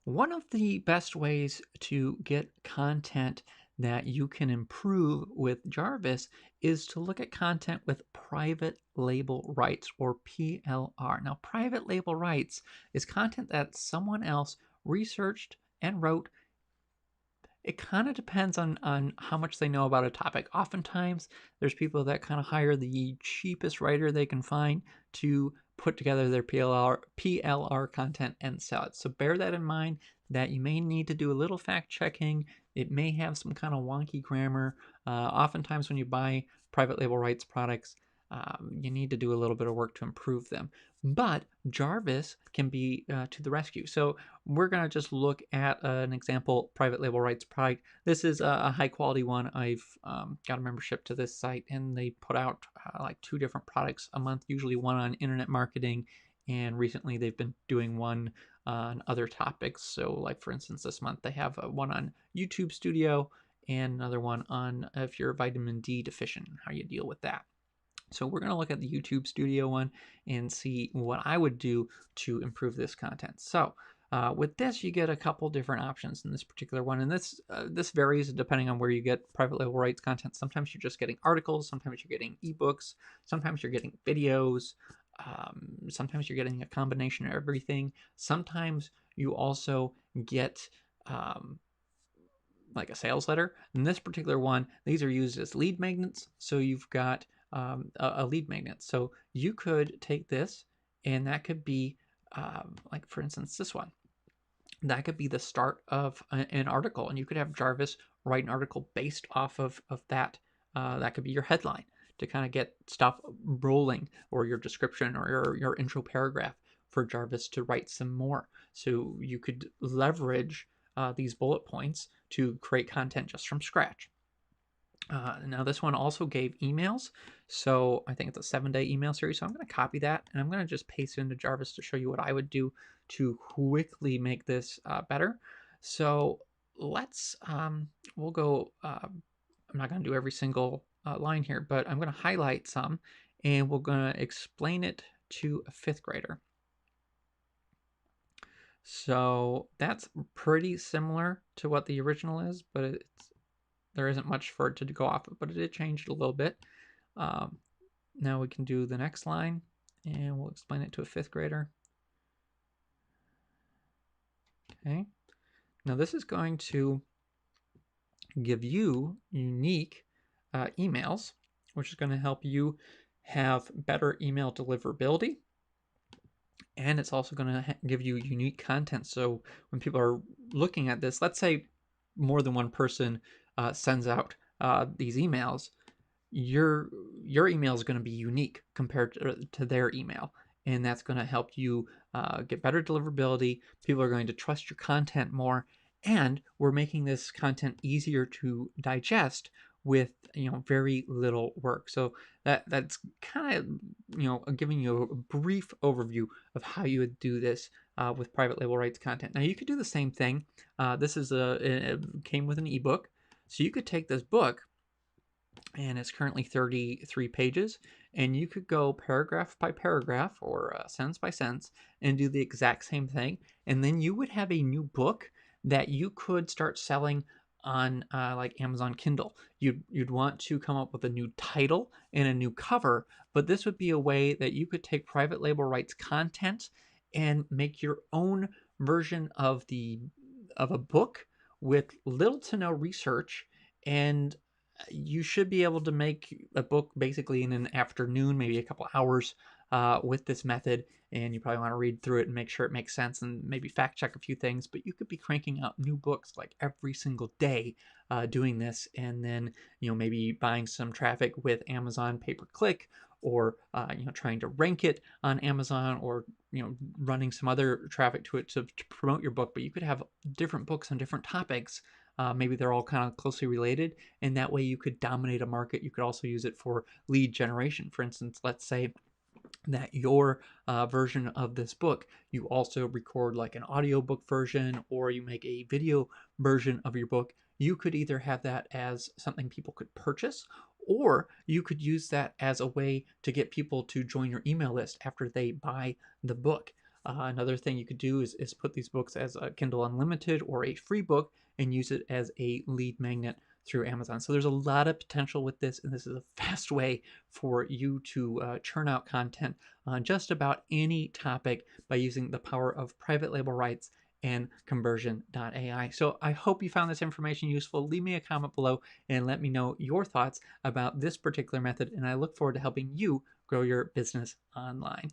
One of the best ways to get content that you can improve with Jarvis is to look at content with private label rights or PLR. Now, private label rights is content that someone else researched and wrote. It kind of depends on how much they know about a topic. Oftentimes, there's people that kind of hire the cheapest writer they can find to put together their PLR content and sell it. So bear that in mind that you may need to do a little fact checking. It may have some kind of wonky grammar. Oftentimes, when you buy private label rights products, you need to do a little bit of work to improve them. But Jarvis can be to the rescue. So we're going to just look at an example private label rights product. This is a high quality one. I've got a membership to this site, and they put out like 2 different products a month, usually one on internet marketing, and recently they've been doing one on other topics. So like for instance, this month they have one on YouTube Studio and another one on if you're vitamin D deficient, how you deal with that. So we're going to look at the YouTube Studio one and see what I would do to improve this content. So with this, you get a couple different options in this particular one, and this varies depending on where you get private label rights content. Sometimes you're just getting articles, sometimes you're getting ebooks, sometimes you're getting videos, sometimes you're getting a combination of everything. Sometimes you also get like a sales letter. In this particular one, these are used as lead magnets. So you've got a lead magnet. So you could take this, and that could be like for instance this one. That could be the start of an article, and you could have Jarvis write an article based off of that. That could be your headline to kind of get stuff rolling, or your description, or your intro paragraph for Jarvis to write some more. So you could leverage these bullet points to create content just from scratch. Now this one also gave emails, so I think it's a 7-day email series. So I'm going to copy that, and I'm going to just paste it into Jarvis to show you what I would do to quickly make this better. So let's we'll go. I'm not going to do every single line here, but I'm going to highlight some, and we're going to explain it to a 5th grader. So that's pretty similar to what the original is, but there isn't much for it to go off of, but it did change a little bit. Now we can do the next line, and we'll explain it to a 5th grader. Okay. Now this is going to give you unique emails, which is going to help you have better email deliverability. And it's also going to give you unique content. So when people are looking at this, let's say more than one person sends out these emails, your email is going to be unique compared to their email, and that's going to help you get better deliverability. People are going to trust your content more, and we're making this content easier to digest with very little work. So that's kind of giving you a brief overview of how you would do this with private label rights content. Now you could do the same thing. This is it came with an ebook, so you could take this book, and it's currently 33 pages, and you could go paragraph by paragraph or sentence by sentence and do the exact same thing, and then you would have a new book that you could start selling on like Amazon Kindle. You'd want to come up with a new title and a new cover, but this would be a way that you could take private label rights content and make your own version of a book with little to no research, and you should be able to make a book basically in an afternoon, maybe a couple hours with this method. And you probably want to read through it and make sure it makes sense and maybe fact check a few things. But you could be cranking out new books like every single day doing this, and then maybe buying some traffic with Amazon pay-per-click, or trying to rank it on Amazon, or running some other traffic to it to promote your book. But you could have different books on different topics. Maybe they're all kind of closely related, and that way you could dominate a market. You could also use it for lead generation. For instance, let's say that your version of this book, you also record like an audiobook version, or you make a video version of your book. You could either have that as something people could purchase, or you could use that as a way to get people to join your email list after they buy the book. Another thing you could do is put these books as a Kindle Unlimited or a free book and use it as a lead magnet through Amazon. So there's a lot of potential with this, and this is a fast way for you to churn out content on just about any topic by using the power of private label rights and conversion.ai. So I hope you found this information useful. Leave me a comment below and let me know your thoughts about this particular method, and I look forward to helping you grow your business online.